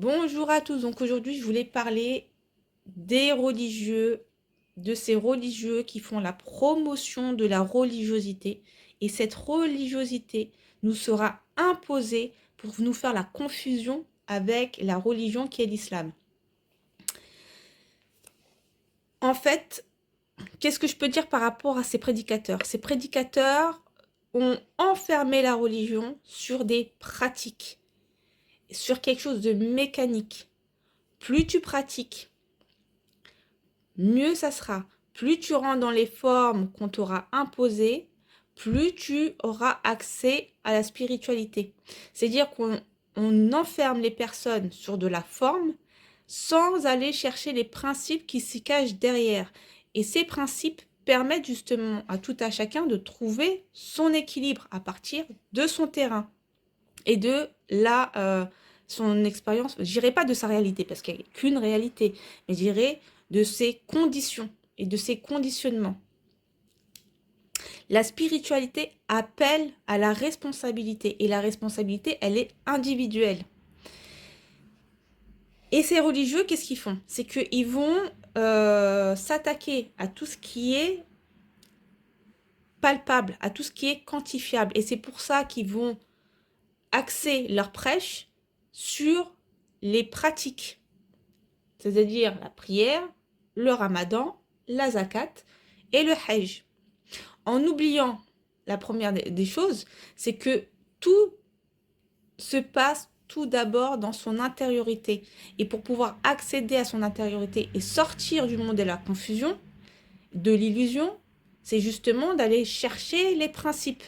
Bonjour à tous, donc aujourd'hui je voulais parler des religieux, de ces religieux qui font la promotion de la religiosité. Et cette religiosité nous sera imposée pour nous faire la confusion avec la religion qui est l'islam. En fait, qu'est-ce que je peux dire par rapport à ces prédicateurs? Ces prédicateurs ont enfermé la religion sur des pratiques, sur quelque chose de mécanique. Plus tu pratiques, mieux ça sera. Plus tu rentres dans les formes qu'on t'aura imposées, plus tu auras accès à la spiritualité. C'est-à-dire qu'on enferme les personnes sur de la forme sans aller chercher les principes qui s'y cachent derrière. Et ces principes permettent justement à tout à chacun de trouver son équilibre à partir de son terrain et de son expérience, je dirais pas de sa réalité, parce qu'il n'y a qu'une réalité, mais je dirais de ses conditions et de ses conditionnements. La spiritualité appelle à la responsabilité, et la responsabilité, elle est individuelle. Et ces religieux, qu'est-ce qu'ils font? C'est qu'ils vont s'attaquer à tout ce qui est palpable, à tout ce qui est quantifiable. Et c'est pour ça qu'ils vont axer leur prêche sur les pratiques, c'est-à-dire la prière, le ramadan, la zakat et le hajj. En oubliant la première des choses, c'est que tout se passe tout d'abord dans son intériorité. Et pour pouvoir accéder à son intériorité et sortir du monde de la confusion, de l'illusion, c'est justement d'aller chercher les principes.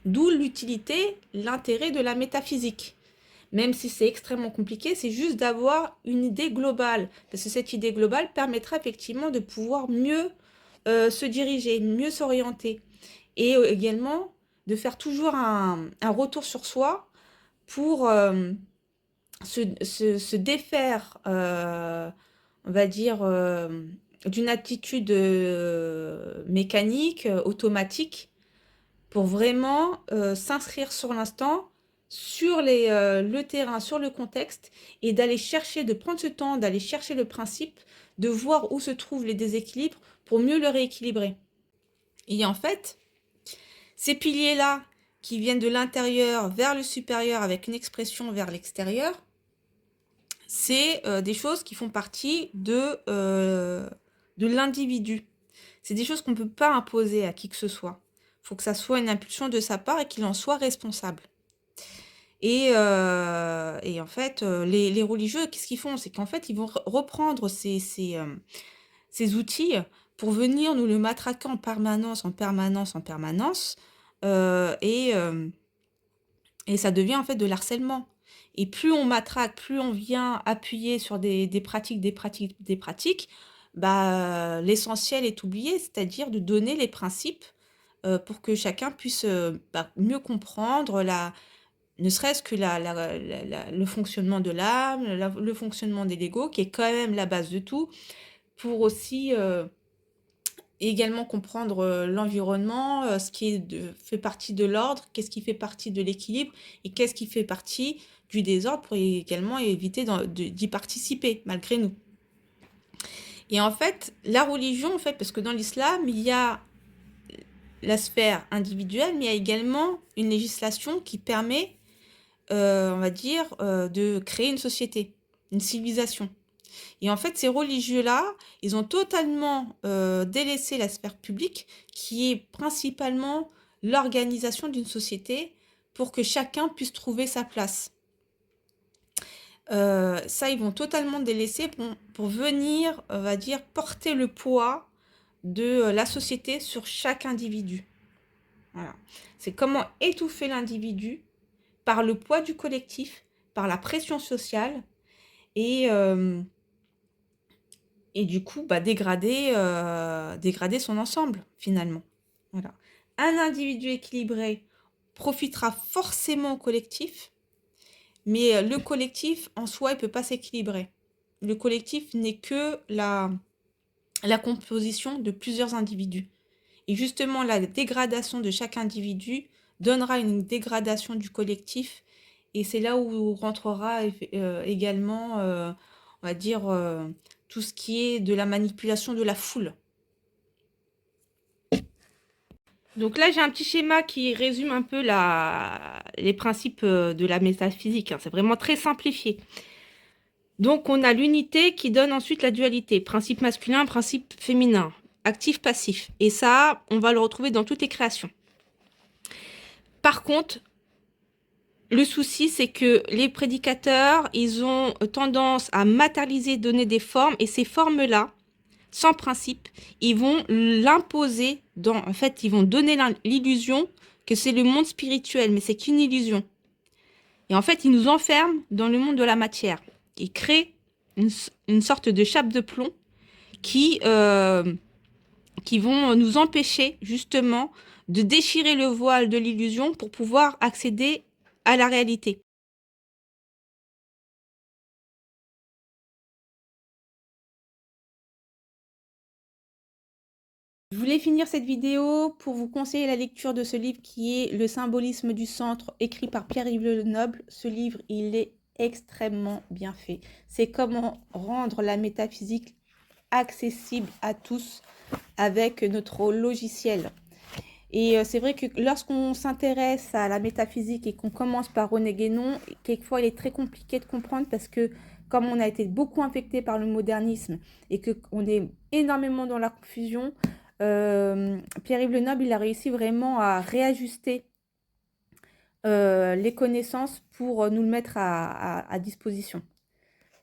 D'où l'utilité, l'intérêt de la métaphysique. Même si c'est extrêmement compliqué, c'est juste d'avoir une idée globale. Parce que cette idée globale permettra effectivement de pouvoir mieux se diriger, mieux s'orienter. Et également de faire toujours un retour sur soi pour se défaire, on va dire, d'une attitude mécanique, automatique, pour vraiment s'inscrire sur l'instant, sur le terrain, sur le contexte, et d'aller chercher, de prendre ce temps, d'aller chercher le principe, de voir où se trouvent les déséquilibres pour mieux le rééquilibrer. Et en fait, ces piliers-là, qui viennent de l'intérieur vers le supérieur avec une expression vers l'extérieur, c'est des choses qui font partie de l'individu. C'est des choses qu'on ne peut pas imposer à qui que ce soit. Il faut que ça soit une impulsion de sa part et qu'il en soit responsable. Et en fait, les religieux, qu'est-ce qu'ils font? C'est qu'en fait, ils vont reprendre ces outils pour venir nous le matraquer en permanence, en permanence, en permanence. euh, et, euh, et ça devient en fait de l'harcèlement. Et plus on matraque, plus on vient appuyer sur des pratiques, des pratiques, des pratiques, bah, l'essentiel est oublié, c'est-à-dire de donner les principes pour que chacun puisse mieux comprendre ne serait-ce que le fonctionnement de l'âme, le fonctionnement des Legos, qui est quand même la base de tout, pour aussi également comprendre l'environnement, ce qui fait partie de l'ordre, qu'est-ce qui fait partie de l'équilibre et qu'est-ce qui fait partie du désordre pour également éviter d'y participer malgré nous. Et en fait, la religion, en fait, parce que dans l'islam, il y a la sphère individuelle, mais il y a également une législation qui permet, on va dire, de créer une société, une civilisation. Et en fait, ces religieux-là, ils ont totalement délaissé la sphère publique, qui est principalement l'organisation d'une société pour que chacun puisse trouver sa place. Ça, ils vont totalement délaisser pour venir, on va dire, porter le poids de la société sur chaque individu. Voilà. C'est comment étouffer l'individu par le poids du collectif, par la pression sociale et, euh, et du coup, bah, dégrader son ensemble, finalement. Voilà. Un individu équilibré profitera forcément au collectif, mais le collectif, en soi, il ne peut pas s'équilibrer. Le collectif n'est que la composition de plusieurs individus. Et justement, la dégradation de chaque individu donnera une dégradation du collectif et c'est là où rentrera également, on va dire, tout ce qui est de la manipulation de la foule. Donc là, j'ai un petit schéma qui résume un peu les principes de la métaphysique, hein. C'est vraiment très simplifié. Donc, on a l'unité qui donne ensuite la dualité. Principe masculin, principe féminin. Actif, passif. Et ça, on va le retrouver dans toutes les créations. Par contre, le souci, c'est que les prédicateurs, ils ont tendance à matérialiser, donner des formes. Et ces formes-là, sans principe, ils vont l'imposer en fait, ils vont donner l'illusion que c'est le monde spirituel, mais c'est qu'une illusion. Et en fait, ils nous enferment dans le monde de la matière. Ils créent une sorte de chape de plomb qui, qui vont nous empêcher justement de déchirer le voile de l'illusion pour pouvoir accéder à la réalité. Je voulais finir cette vidéo pour vous conseiller la lecture de ce livre qui est Le symbolisme du centre, écrit par Pierre-Yves Lenoble. Ce livre, il est extrêmement bien fait. C'est comment rendre la métaphysique accessible à tous avec notre logiciel. Et c'est vrai que lorsqu'on s'intéresse à la métaphysique et qu'on commence par René Guénon, quelquefois il est très compliqué de comprendre parce que comme on a été beaucoup infecté par le modernisme et qu'on est énormément dans la confusion, Pierre-Yves Lenoble, il a réussi vraiment à réajuster les connaissances pour nous le mettre à disposition.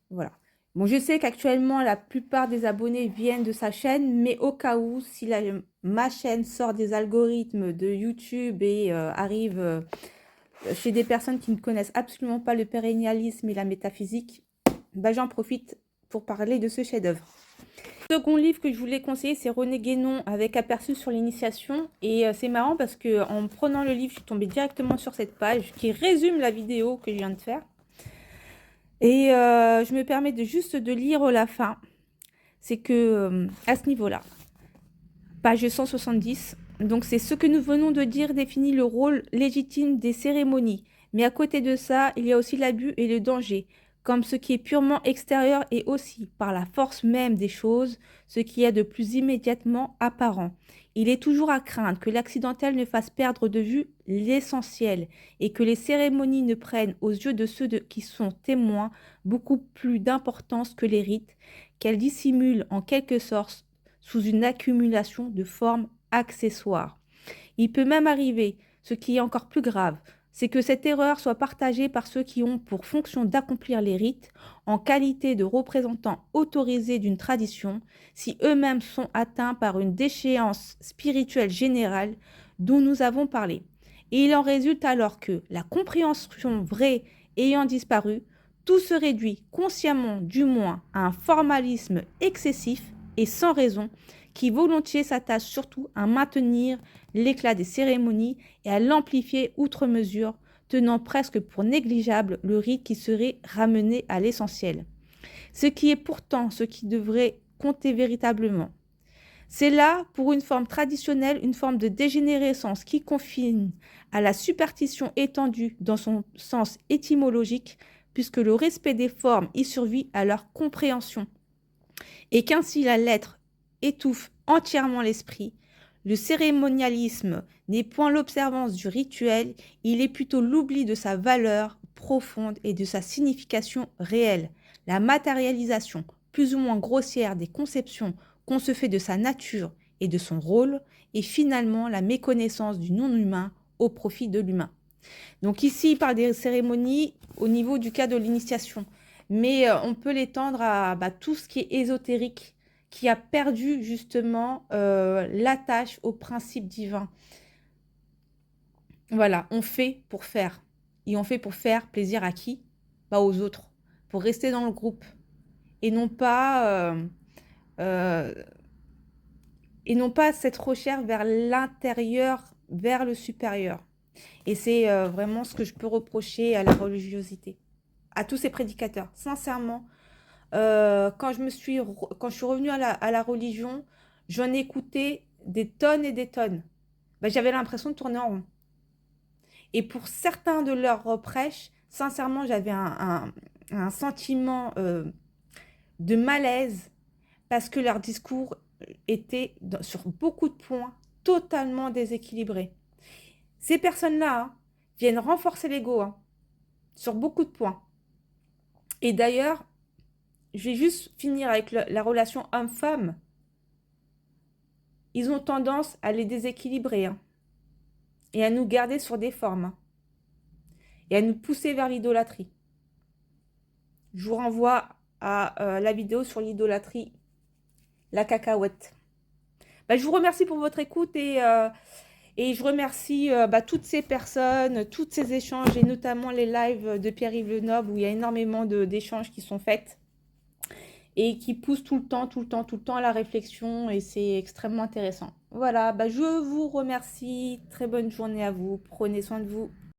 Voilà. Bon, je sais qu'actuellement, la plupart des abonnés viennent de sa chaîne, mais au cas où, si ma chaîne sort des algorithmes de YouTube et arrive chez des personnes qui ne connaissent absolument pas le pérennialisme et la métaphysique, bah, j'en profite pour parler de ce chef-d'œuvre. Le second livre que je voulais conseiller, c'est René Guénon avec Aperçu sur l'initiation. Et c'est marrant parce que en prenant le livre, je suis tombée directement sur cette page qui résume la vidéo que je viens de faire. Et je me permets juste de lire la fin. C'est que à ce niveau-là, page 170, donc c'est ce que nous venons de dire définit le rôle légitime des cérémonies. Mais à côté de ça, il y a aussi l'abus et le danger, comme ce qui est purement extérieur et aussi, par la force même des choses, ce qui est de plus immédiatement apparent. Il est toujours à craindre que l'accidentel ne fasse perdre de vue l'essentiel et que les cérémonies ne prennent aux yeux de ceux qui sont témoins beaucoup plus d'importance que les rites, qu'elles dissimulent en quelque sorte sous une accumulation de formes accessoires. Il peut même arriver, ce qui est encore plus grave, c'est que cette erreur soit partagée par ceux qui ont pour fonction d'accomplir les rites en qualité de représentants autorisés d'une tradition, si eux-mêmes sont atteints par une déchéance spirituelle générale dont nous avons parlé. Et il en résulte alors que, la compréhension vraie ayant disparu, tout se réduit, consciemment du moins, à un formalisme excessif et sans raison, qui volontiers s'attache surtout à maintenir l'éclat des cérémonies et à l'amplifier outre mesure, tenant presque pour négligeable le rite qui serait ramené à l'essentiel. Ce qui est pourtant ce qui devrait compter véritablement. C'est là, pour une forme traditionnelle, une forme de dégénérescence qui confine à la superstition étendue dans son sens étymologique, puisque le respect des formes y survit à leur compréhension, et qu'ainsi la lettre étouffe entièrement l'esprit. Le cérémonialisme n'est point l'observance du rituel, il est plutôt l'oubli de sa valeur profonde et de sa signification réelle, la matérialisation plus ou moins grossière des conceptions qu'on se fait de sa nature et de son rôle, et finalement la méconnaissance du non-humain au profit de l'humain. Donc ici, il parle des cérémonies au niveau du cas de l'initiation, mais on peut l'étendre à tout ce qui est ésotérique, qui a perdu justement l'attache au principe divin. Voilà, on fait pour faire. Et on fait pour faire plaisir à qui? Aux autres, pour rester dans le groupe. Et non pas, cette recherche vers l'intérieur, vers le supérieur. Et c'est vraiment ce que je peux reprocher à la religiosité, à tous ces prédicateurs. Sincèrement, quand je suis revenue à la religion, j'en ai écouté des tonnes et des tonnes. J'avais l'impression de tourner en rond. Et pour certains de leurs prêches, sincèrement, j'avais un sentiment de malaise parce que leur discours était, sur beaucoup de points, totalement déséquilibré. Ces personnes-là viennent renforcer l'ego sur beaucoup de points. Et d'ailleurs, je vais juste finir avec la relation homme-femme. Ils ont tendance à les déséquilibrer et à nous garder sur des formes et à nous pousser vers l'idolâtrie. Je vous renvoie à la vidéo sur l'idolâtrie, la cacahuète. Bah, je vous remercie pour votre écoute et je remercie toutes ces personnes, tous ces échanges et notamment les lives de Pierre-Yves Lenoble où il y a énormément d'échanges qui sont faits et qui poussent tout le temps à la réflexion et c'est extrêmement intéressant. Voilà, je vous remercie. Très bonne journée à vous. Prenez soin de vous.